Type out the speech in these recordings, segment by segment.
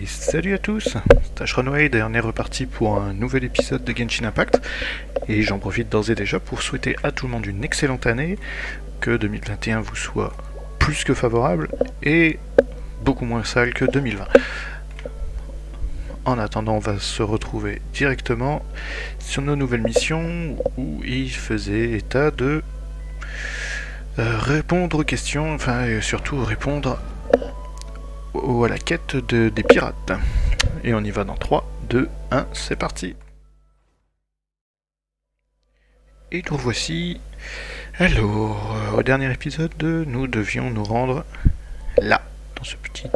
Et salut à tous, c'est Ashronwade et on est reparti pour un nouvel épisode de Genshin Impact. Et j'en profite d'ores et déjà pour souhaiter à tout le monde une excellente année, que 2021 vous soit plus que favorable et beaucoup moins sale que 2020. En attendant, on va se retrouver directement sur nos nouvelles missions où il faisait état de répondre aux questions, enfin et surtout répondre à la quête des pirates. Et on y va dans 3, 2, 1, c'est parti. Et nous voici. Alors, au dernier épisode, nous devions nous rendre là, dans ce petit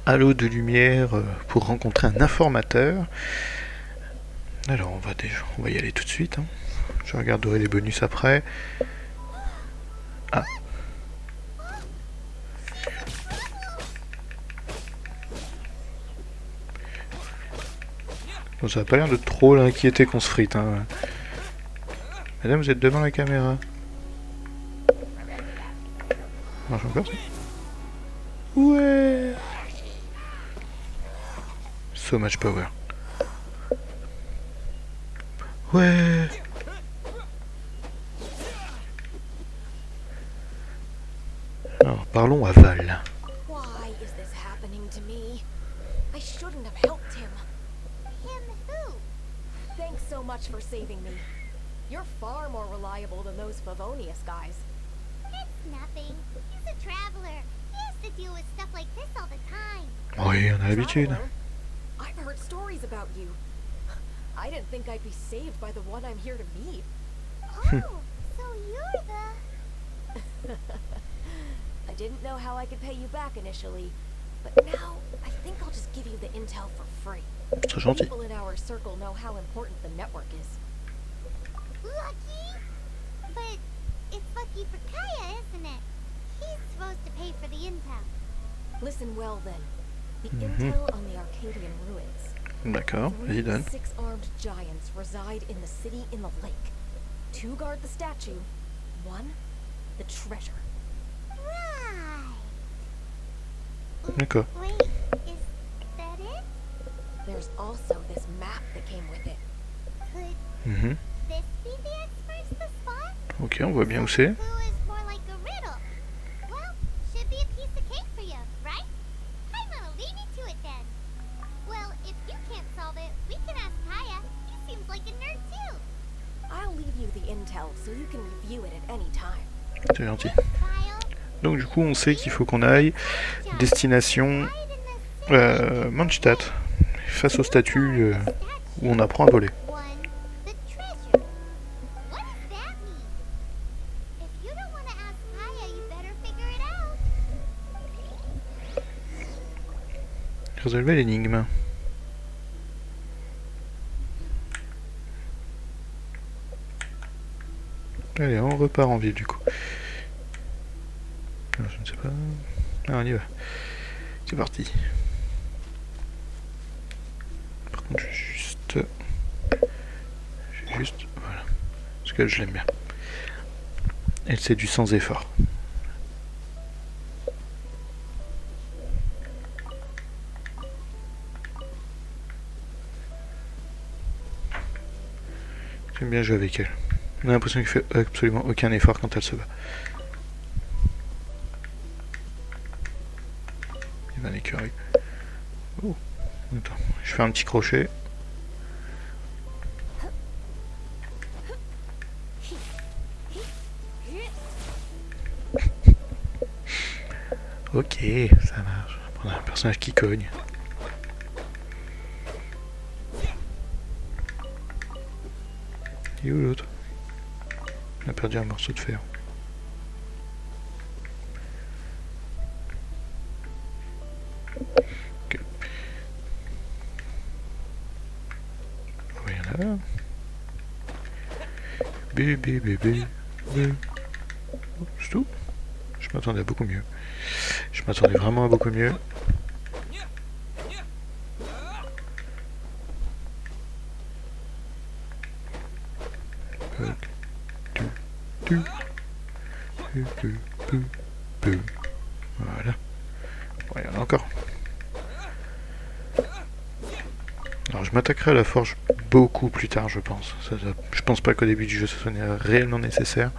halo de lumière pour rencontrer un informateur. Alors, on va y aller tout de suite. Hein. Je regarderai les bonus après. Ah. Bon, ça n'a pas l'air de trop l'inquiéter qu'on se frite. Hein. Madame, vous êtes devant la caméra. Ça marche encore ça ? Ouais. So much power. Ouais. Alors, parlons à Val. Why is this happening to me? I shouldn't have helped him. Him who? Thanks so much for saving me. You're far more reliable than those Favonius guys. It's nothing. He's a traveler. He has to deal with stuff like this all the time. Oui, on a l'habitude. Traveler? I've heard stories about you. I didn't think I'd be saved by the one I'm here to meet. Oh, so you're the... I didn't know how I could pay you back initially, but now I think I'll just give you the intel for free. C'est gentil. People in our circle know how important the network is. Lucky? But it's lucky for Kaya, isn't it? He's supposed to pay for the intel. Listen well then. The intel on the Arcadian ruins. D'accord, vas-y donne. 3 six-armed giants reside in the city in the lake. 2 guard the statue. 1, the treasure. Right. D'accord. Wait, is that it? There's also this map that came with it. Could Mhm. this be the X-First the spot? Ok, on voit bien où c'est. Who is more like a riddle? Well, should be a piece of cake for you, right? I'm gonna leave you to it then. Well, if you can't solve it, we can ask Kaya. He seems like a nerd too. I'll leave you the intel so you can review it at any time. C'est gentil. Kyle, Donc du coup, on sait qu'il faut qu'on aille destination Mondstadt, face au statut où on apprend à voler. one, the treasure. What does that mean? If you don't want to ask Kaya, you better figure it out. Résolvez l'énigme. Allez, on repart en ville du coup. Alors, je ne sais pas. Ah, on y va. C'est parti. Par contre, juste, voilà. Parce que je l'aime bien. Elle, c'est du sans effort. J'aime bien jouer avec elle. On a l'impression qu'il fait absolument aucun effort quand elle se bat. Il y a un écureuil. Oh, attends, je fais un petit crochet. Ok, ça marche. On va prendre un personnage qui cogne. Et où l'autre? On a perdu un morceau de fer. Ok. Oh, il y en a là. Bébé, bébé, bébé. Oh, c'est tout. Je m'attendais à beaucoup mieux. Je m'attendais vraiment à beaucoup mieux. Voilà. Bon, il y en a encore. Alors je m'attaquerai à la forge beaucoup plus tard, je pense. Je pense pas qu'au début du jeu ça soit réellement nécessaire.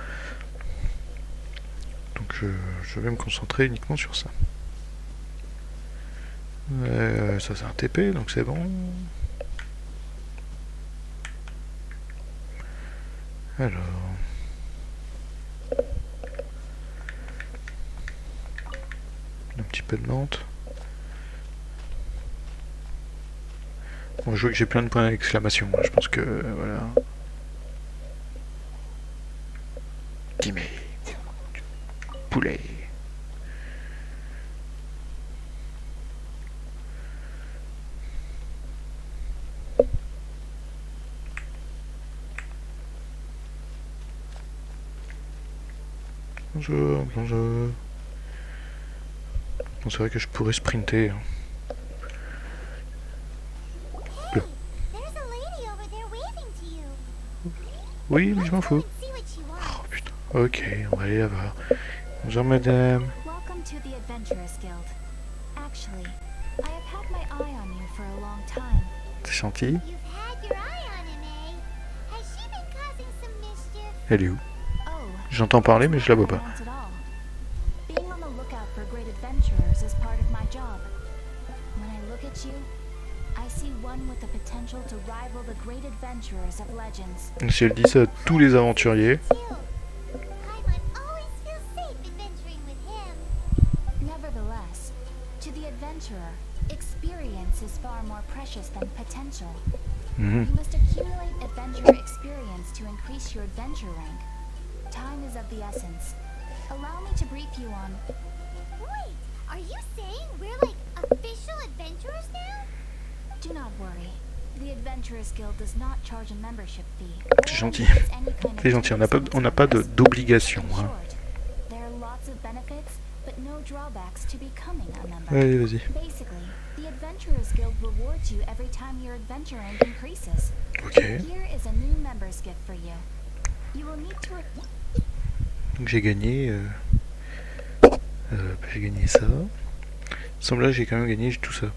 Donc je vais me concentrer uniquement sur ça. Ça c'est un TP, donc c'est bon. Alors... un petit peu de menthe. Bon, je vois que j'ai plein de points d'exclamation. Je pense que voilà. Timé. Poulet. Bonjour, bonjour. Bon, c'est vrai que je pourrais sprinter. Hein. Hey, there's a lady over there waving to you. Oui, mais je m'en fous. Let's see what she wants. Oh putain. Ok, on va aller la voir. Bonjour madame. Welcome to the Adventurers Guild. Actually, I have had my eye on you for a long time. C'est gentil. You've had your eye on him, eh? Has she been causing some mischief? Elle est où? Oh, J'entends parler mais je la vois not pas. at all. Being on the lookout for great adventurers is part of my job. When I look at you, I see one with the potential to rival the great adventurers of legends. Si elle dit ça à tous les aventuriers. Too. Paimon always feels safe adventuring with him. Nevertheless, to the adventurer, experience is far more precious than potential. Mhm. You must accumulate adventure experience to increase your adventure rank. Time is of the essence. Allow me to brief you on... Wait, are you saying we're like official adventurers now? Do not worry. The Adventurers Guild does not charge a membership fee. C'est gentil. Or any kind of C'est gentil, on n'a pas d'obligation. In Hein. short, there are lots of benefits, but no drawbacks to becoming a member. Allez, vas-y. Basically, the Adventurers Guild rewards you every time your adventure rank increases. Ok. Here is a new member's gift for you. You will need to... Donc j'ai gagné... j'ai gagné ça. Il semble là que j'ai quand même gagné tout ça.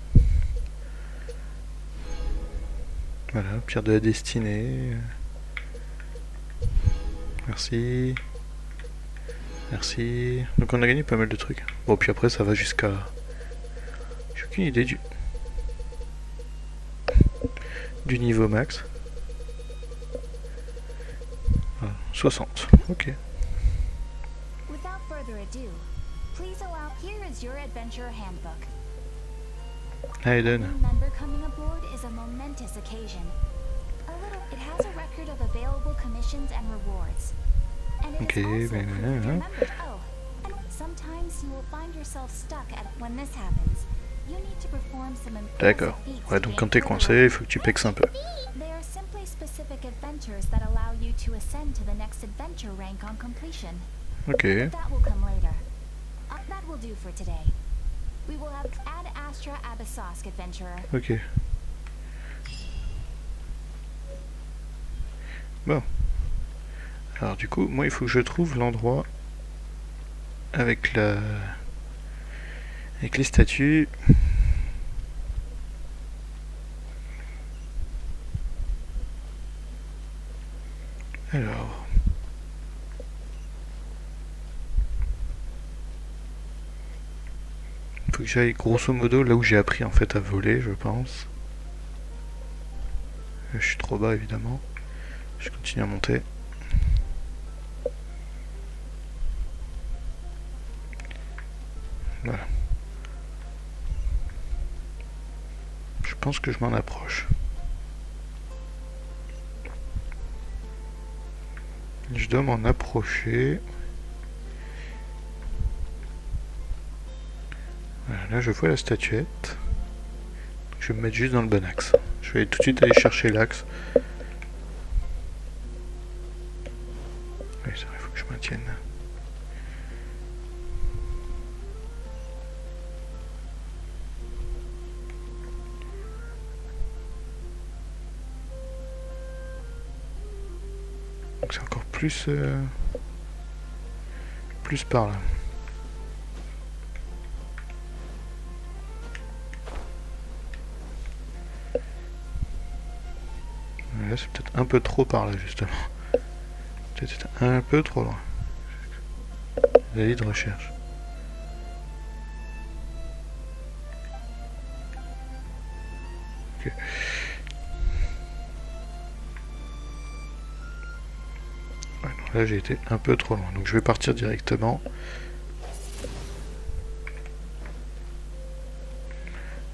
Voilà, pierre de la destinée. Merci. Merci. Donc on a gagné pas mal de trucs. Bon, puis après ça va jusqu'à... J'ai aucune idée du niveau max. Ah, 60. Ok. Without further ado, please allow... Here is your adventure handbook. Allez, A donne. new member coming aboard is a momentous occasion. It has a record of available commissions and rewards. And it Okay, is also ben, proof of your hein. member- Oh, and sometimes you will find yourself stuck at when this happens. You need to perform some impressive D'accord. feats Ouais, to donc gain quand t'es further coincé, il faut que tu pexes un peu. They are simply specific adventures that allow you to ascend to the next adventure rank on completion. Ok. That will come later. That will do for today. We will have Ad Astra Abyssosk Adventurer. Ok. Bon. Alors du coup, moi il faut que je trouve l'endroit avec la... avec les statues. Alors... faut que j'aille grosso modo là où j'ai appris en fait à voler, je pense. Je suis trop bas évidemment. Je continue à monter. Voilà. Je pense que je m'en approche. Je dois m'en approcher. Voilà, là je vois la statuette. Je vais me mettre juste dans le bon axe. Je vais tout de suite aller chercher l'axe. Oui, ça, il faut que je maintienne. Donc c'est encore plus par là. là, c'est peut-être un peu trop par là, justement. Peut-être un peu trop loin. Allez de recherche. Ok. Ouais, non, là j'ai été un peu trop loin, donc je vais partir directement.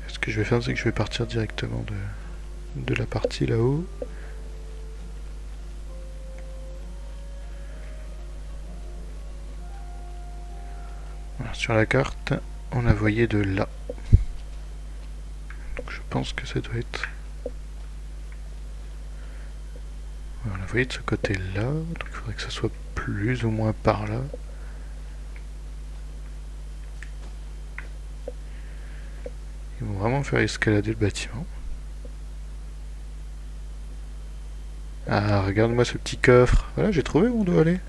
Ce que je vais faire, c'est que je vais partir directement de la partie là-haut. Voilà, sur la carte, on la voyait de là. Donc je pense que ça doit être... Ouais, on la voyait de ce côté-là, donc il faudrait que ça soit plus ou moins par là. Ils vont vraiment faire escalader le bâtiment. Ah, regarde-moi ce petit coffre. Voilà, j'ai trouvé où on doit aller.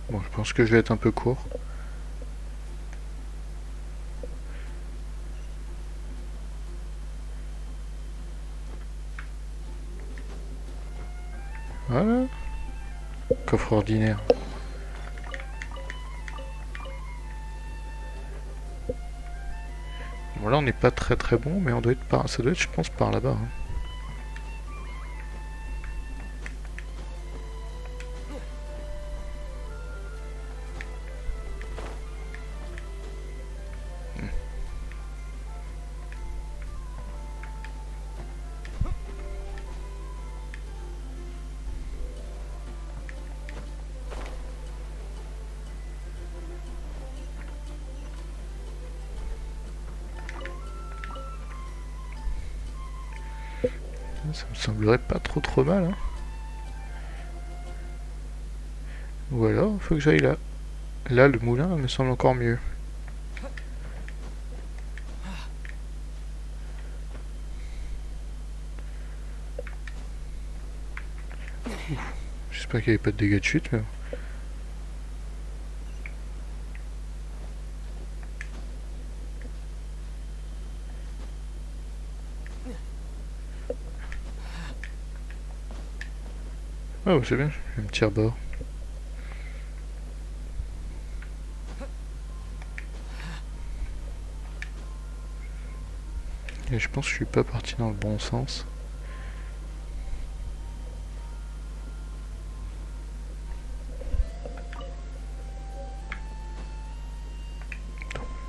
Bon, je pense que je vais être un peu court. Voilà. Coffre ordinaire. Bon, là on n'est pas très bon, mais on doit être par... ça doit être, je pense, par là-bas. Hein. Ça me semblerait pas trop mal. Hein. Ou alors, il faut que j'aille là. Là, le moulin me semble encore mieux. J'espère qu'il n'y avait pas de dégâts de chute, mais... Ah ouais, c'est bien, j'ai un petit rebord. Et je pense que je suis pas parti dans le bon sens.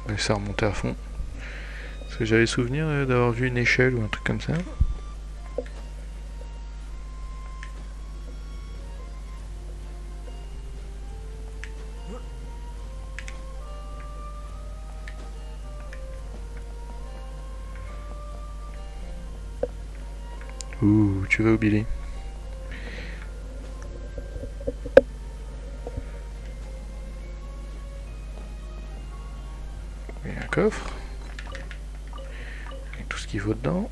On va essayer de remonter à fond. Parce que j'avais souvenir d'avoir vu une échelle ou un truc comme ça. Ouh, tu vas où, Billy? Il y a un coffre. Avec tout ce qu'il faut dedans.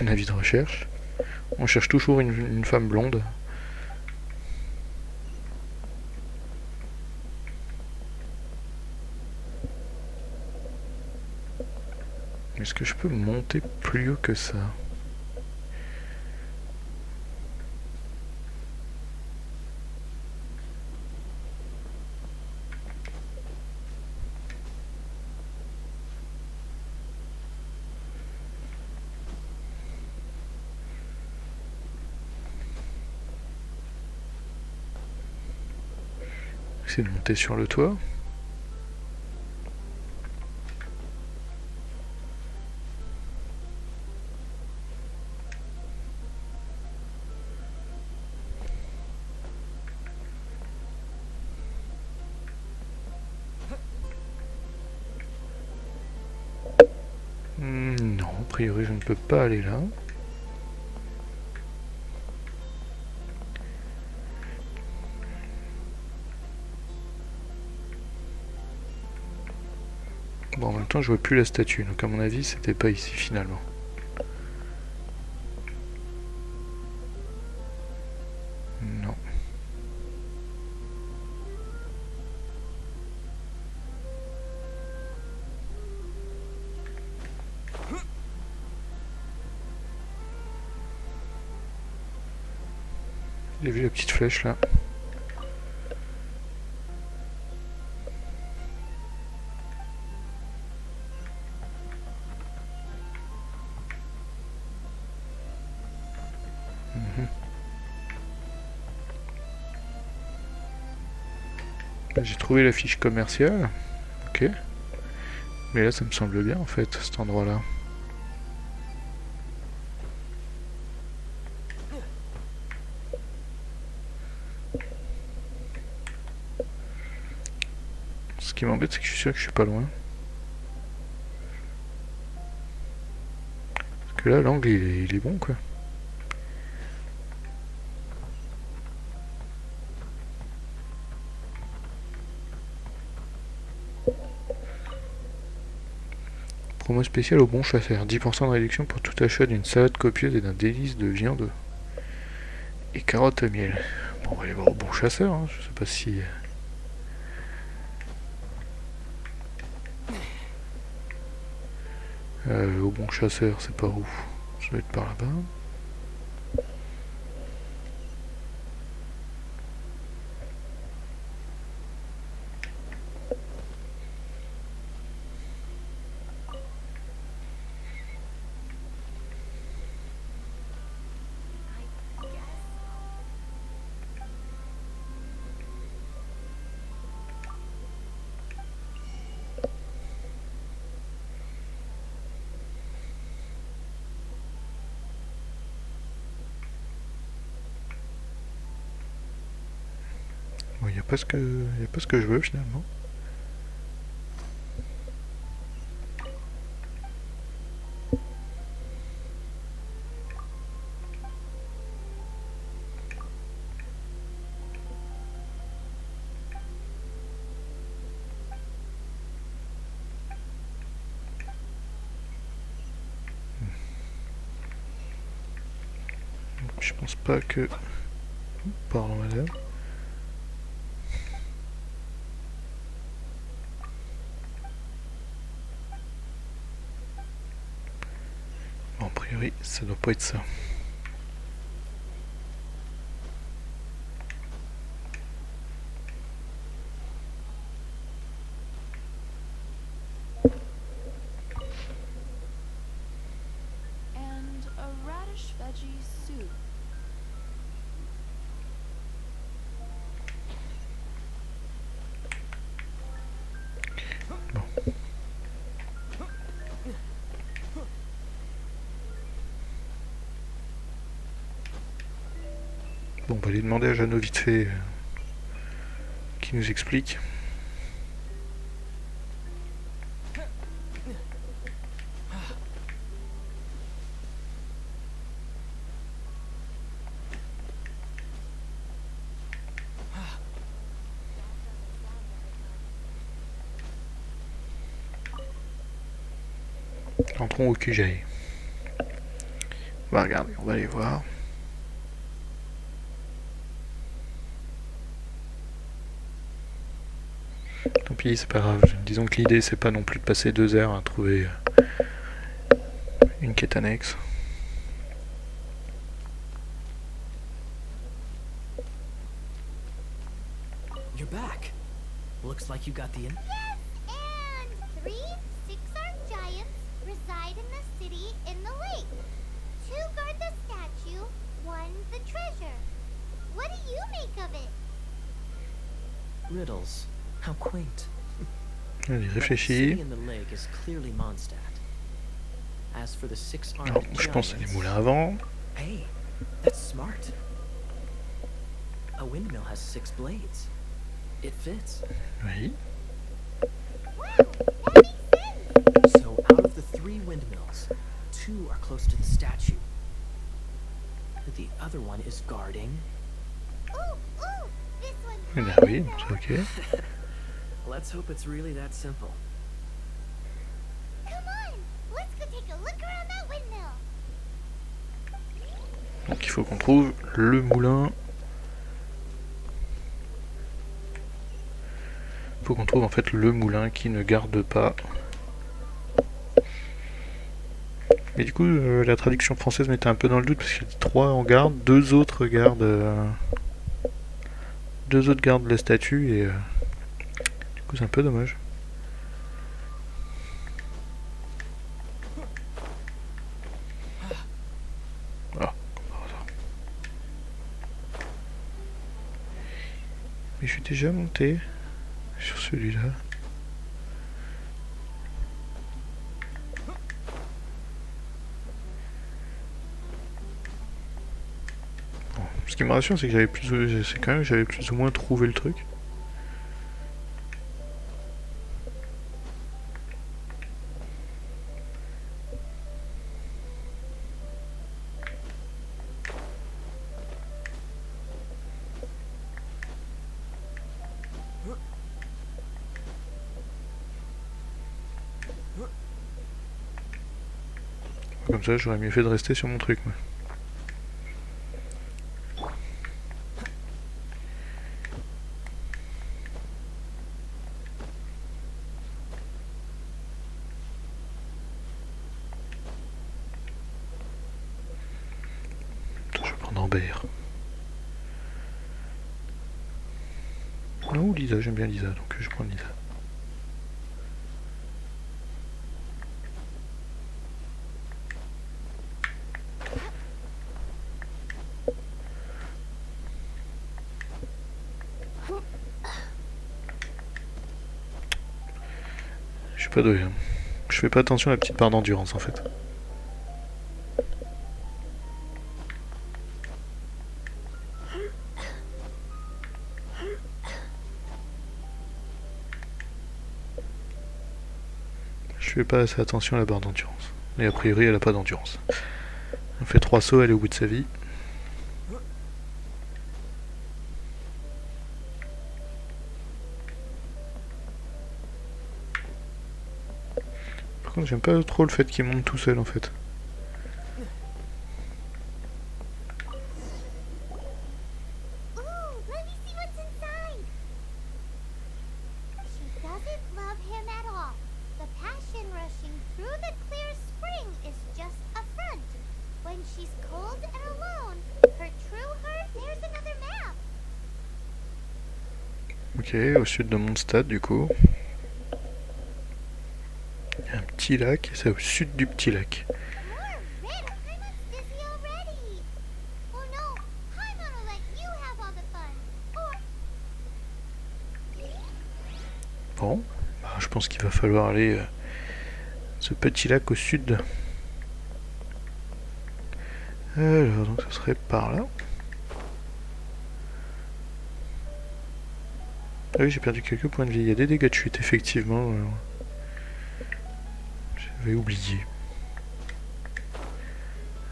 Un avis de recherche. On cherche toujours une femme blonde. Est-ce que je peux monter plus haut que ça? Essayer de monter sur le toit. Non, a priori je ne peux pas aller là. Bon, en même temps je vois plus la statue, donc à mon avis c'était pas ici finalement. Non. J'ai vu la petite flèche là. J'ai trouvé la fiche commerciale. Ok. Mais là, ça me semble bien en fait, cet endroit-là. Ce qui m'embête, c'est que je suis sûr que je suis pas loin. Parce que là, l'angle, il est bon quoi. Promo spécial au bon chasseur, 10% de réduction pour tout achat d'une salade copieuse et d'un délice de viande et carottes au miel. Bon, on va aller voir au bon chasseur, hein. Je sais pas si... au bon chasseur, c'est par où? Ça doit être par là-bas. Bon, il n'y a pas ce que je veux finalement. Je pense pas que... Pardon madame. Bon, a priori, ça doit pas être ça. And a radish veggie soup. Bon, on va aller demander à Jeannot vite fait qui nous explique. Entrons au QG. On va regarder, on va aller voir. Tant pis, c'est pas grave. Disons que l'idée, c'est pas non plus de passer 2 heures à trouver une quête annexe. You're back. Looks like you got the in. Yes, and 3 six-armed giants reside in the city in the lake. 2 guard the statue, 1 the treasure. What do you make of it? Riddles. How quaint. Allez, The réfléchis. city in the lake is clearly Mondstadt. As for the 6-armed Alors, je pense que c'est les giants- moulins à vent. Hey, that's smart. A windmill has 6 blades. It fits. Oui. Wow, that makes sense. So out of the 3 windmills, 2 are close to the statue. The other one is guarding. Ooh, this one's Eh bien mine, oui, though. c'est ok. Let's hope it's really that simple. Come on, let's go take a look around that windmill. Donc il faut qu'on trouve le moulin. Il faut qu'on trouve en fait le moulin qui ne garde pas Mais du coup, la traduction française mettait un peu dans le doute parce qu'il y a 3 en garde, 2 autres gardent, la statue et du coup c'est un peu dommage. Ah, par hasard. Mais je suis déjà monté sur celui-là. Ce qui me rassure, c'est que j'avais plus ou moins trouvé le truc. Comme ça, j'aurais mieux fait de rester sur mon truc. Moi. Je vais prendre Amber. Non, Lisa, j'aime bien Lisa, donc je prends Lisa. Je suis pas doué. Hein. Je fais pas attention à la petite barre d'endurance en fait. Je fais pas assez attention à la barre d'endurance. Mais a priori, elle a pas d'endurance. Elle fait 3 sauts, elle est au bout de sa vie. Par contre, j'aime pas trop le fait qu'il monte tout seul en fait. Ooh, let me see what's inside. She doesn't love him at all. The passion rushing through the clear spring is just a front. When she's cold and alone, her true heart, there's another map. Ok, au sud de mon stade du coup. Il y a un petit lac, et c'est au sud du petit lac. More red. Paimon's dizzy already. Oh no, Paimon will let you have all the fun. Or Bon, bah, je pense qu'il va falloir aller ce petit lac au sud. Alors, donc ce serait par là. Ah oui, j'ai perdu quelques points de vie. Il y a des dégâts de chute, effectivement. J'avais oublié.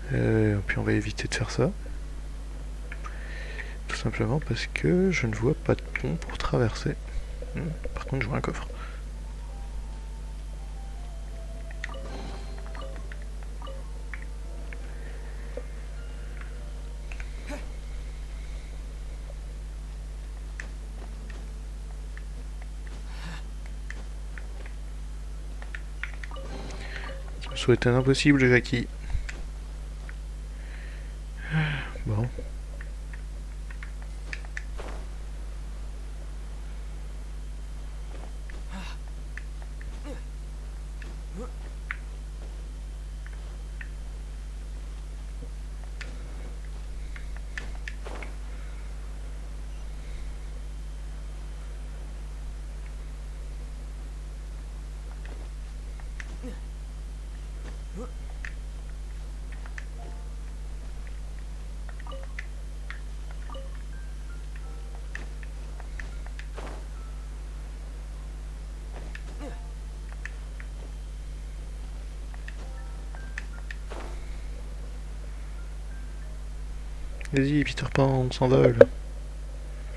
Puis on va éviter de faire ça. Tout simplement parce que je ne vois pas de pont pour traverser. Par contre, je vois un coffre. Ça souhaite un impossible, Jackie. Bon. Vas-y, Peter Pan, on s'envole.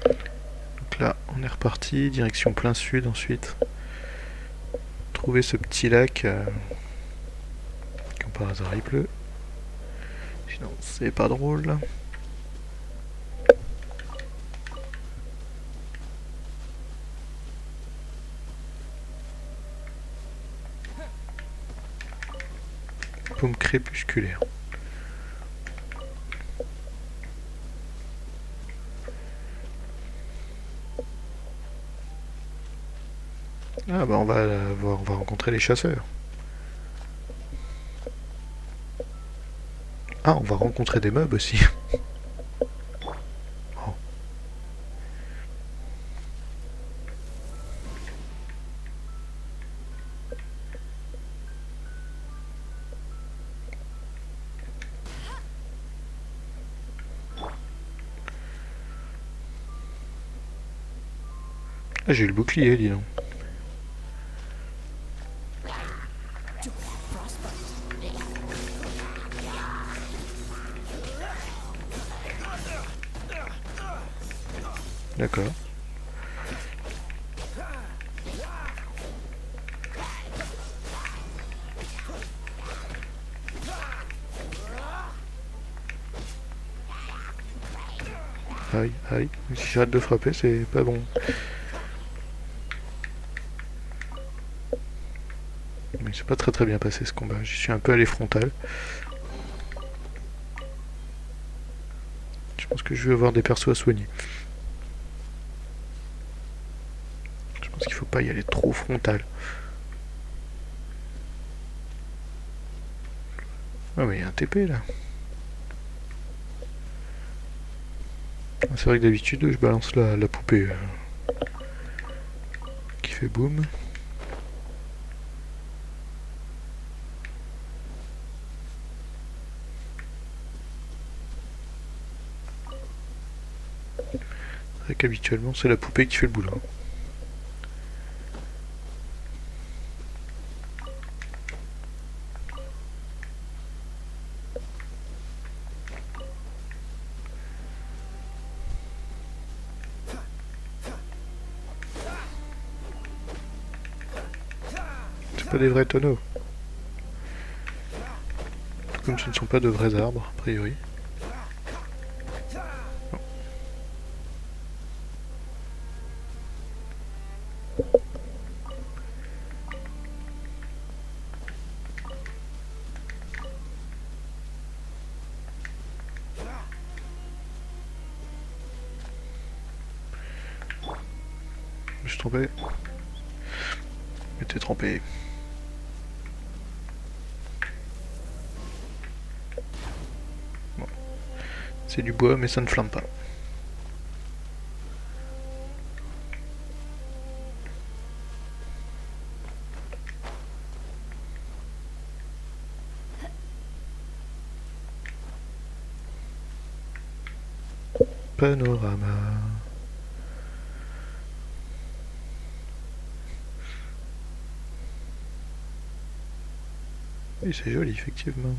Donc là, on est reparti, direction plein sud ensuite. Trouver ce petit lac. Comme par hasard, il pleut. Sinon, c'est pas drôle. Paume crépusculaire. Ah bah on va rencontrer les chasseurs. Ah, on va rencontrer des mobs aussi. Oh. Ah, j'ai eu le bouclier, dis donc. D'accord. Aïe, aïe. Si j'arrête de frapper, c'est pas bon. Mais c'est pas très bien passé ce combat. J'y suis un peu allé frontal. Je pense que je vais avoir des persos à soigner. Je pense qu'il faut pas y aller trop frontal. Ah mais il y a un TP là. C'est vrai que d'habitude je balance la poupée qui fait boum. C'est vrai qu'habituellement c'est la poupée qui fait le boulot. C'est pas des vrais tonneaux. Tout comme ce ne sont pas de vrais arbres, a priori. Non. Je me suis trompé. Je m'étais trompé. Bon. C'est du bois mais ça ne flamme pas. Panorama. Oui, c'est joli, effectivement.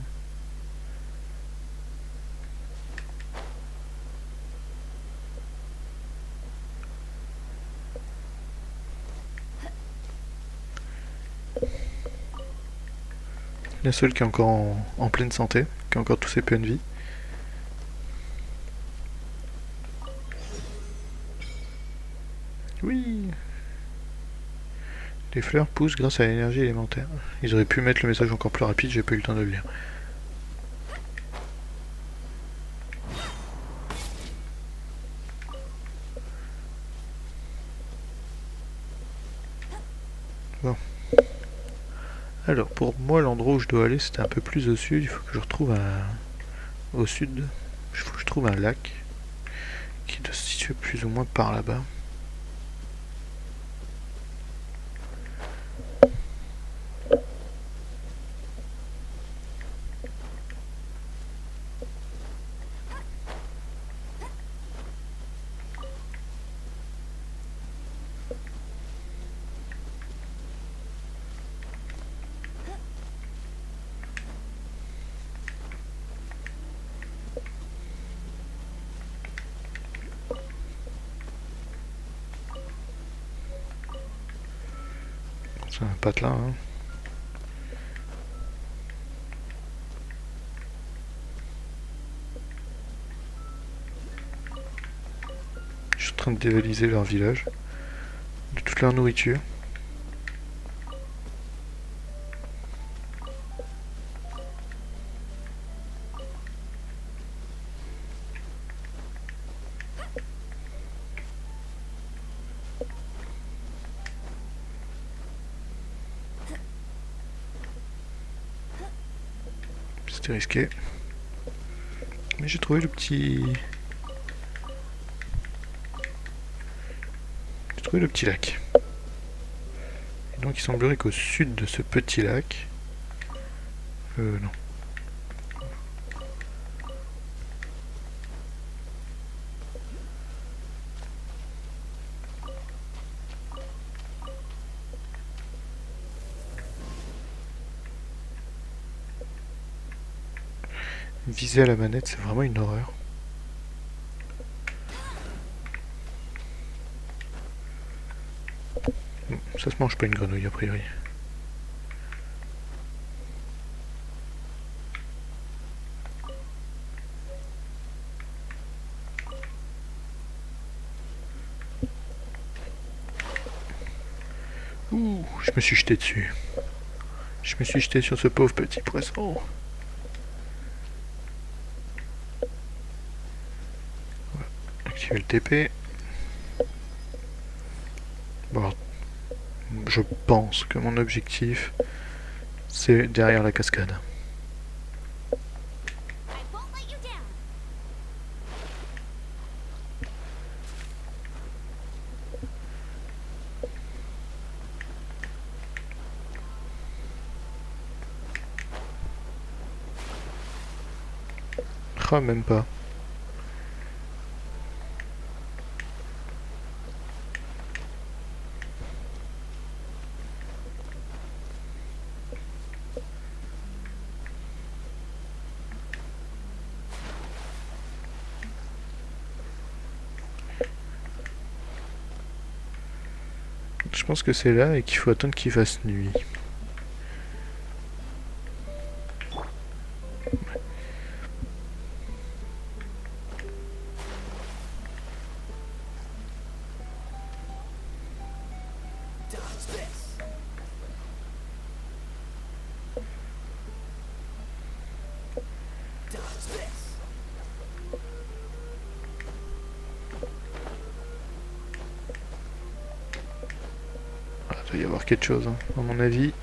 La seule qui est encore en pleine santé, qui a encore tous ses points de vie. Oui. Les fleurs poussent grâce à l'énergie élémentaire. Ils auraient pu mettre le message encore plus rapide, j'ai pas eu le temps de le lire. Bon. Alors, pour moi, l'endroit où je dois aller, c'était un peu plus au sud. Il faut que je retrouve au sud. Il faut que je trouve un lac qui doit se situer plus ou moins par là-bas. C'est un patelin, hein. Je suis en train de dévaliser leur village de toute leur nourriture. c'était risqué. Mais j'ai trouvé le petit... J'ai trouvé le petit lac. Et donc il semblerait qu'au sud de ce petit lac... non. Viser à la manette, c'est vraiment une horreur. Ça se mange pas une grenouille a priori. Ouh, je me suis jeté dessus. Je me suis jeté sur ce pauvre petit poisson. Voilà. Activer le TP. Bon, je pense que mon objectif, c'est derrière la cascade. I won't let you down. Ah, même pas. Je pense que c'est là et qu'il faut attendre qu'il fasse nuit. Dodge this. Dodge this. Ah, il doit y avoir quelque chose, hein, à mon avis.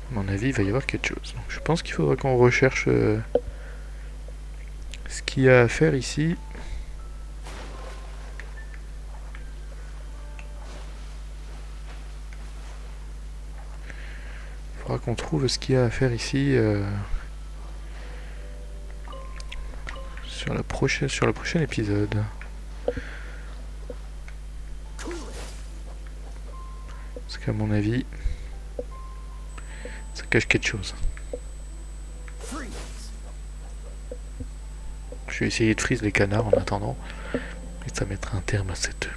À mon avis, il va y avoir quelque chose. Donc, je pense qu'il faudra qu'on recherche ce qu'il y a à faire ici. Il faudra qu'on trouve ce qu'il y a à faire ici sur le prochain épisode. Parce qu'à mon avis, ça cache quelque chose. Freeze. Je vais essayer de freeze les canards en attendant. Et ça mettra un terme à cette...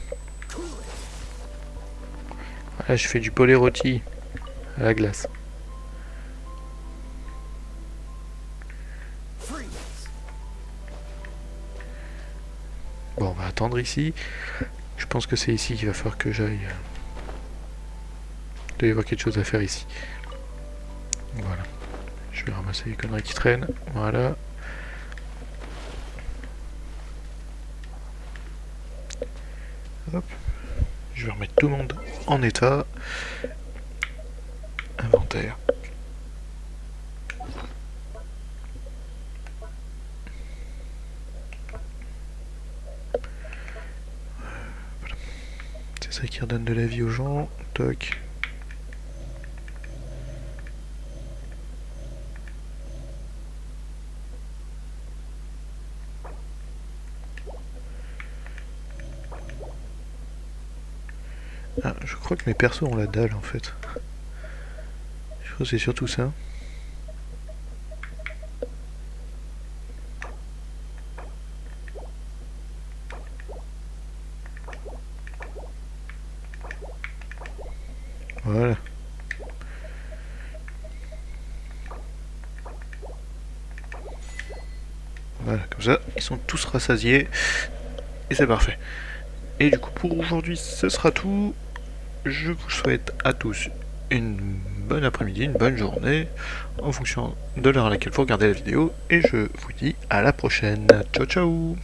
Voilà, je fais du poulet rôti à la glace. Freeze. Bon, on va attendre ici. Je pense que c'est ici qu'il va falloir que j'aille. Il doit y avoir quelque chose à faire ici. Voilà. Je vais ramasser les conneries qui traînent. Voilà. Hop. Je vais remettre tout le monde en état. Inventaire. Voilà. C'est ça qui redonne de la vie aux gens. Toc. Ah, je crois que mes persos ont la dalle en fait. Je crois que c'est surtout ça. Voilà. Voilà, comme ça, ils sont tous rassasiés. Et c'est parfait. Et du coup, pour aujourd'hui, ce sera tout. Je vous souhaite à tous une bonne après-midi, une bonne journée, en fonction de l'heure à laquelle vous regardez la vidéo. Et je vous dis à la prochaine. Ciao, ciao!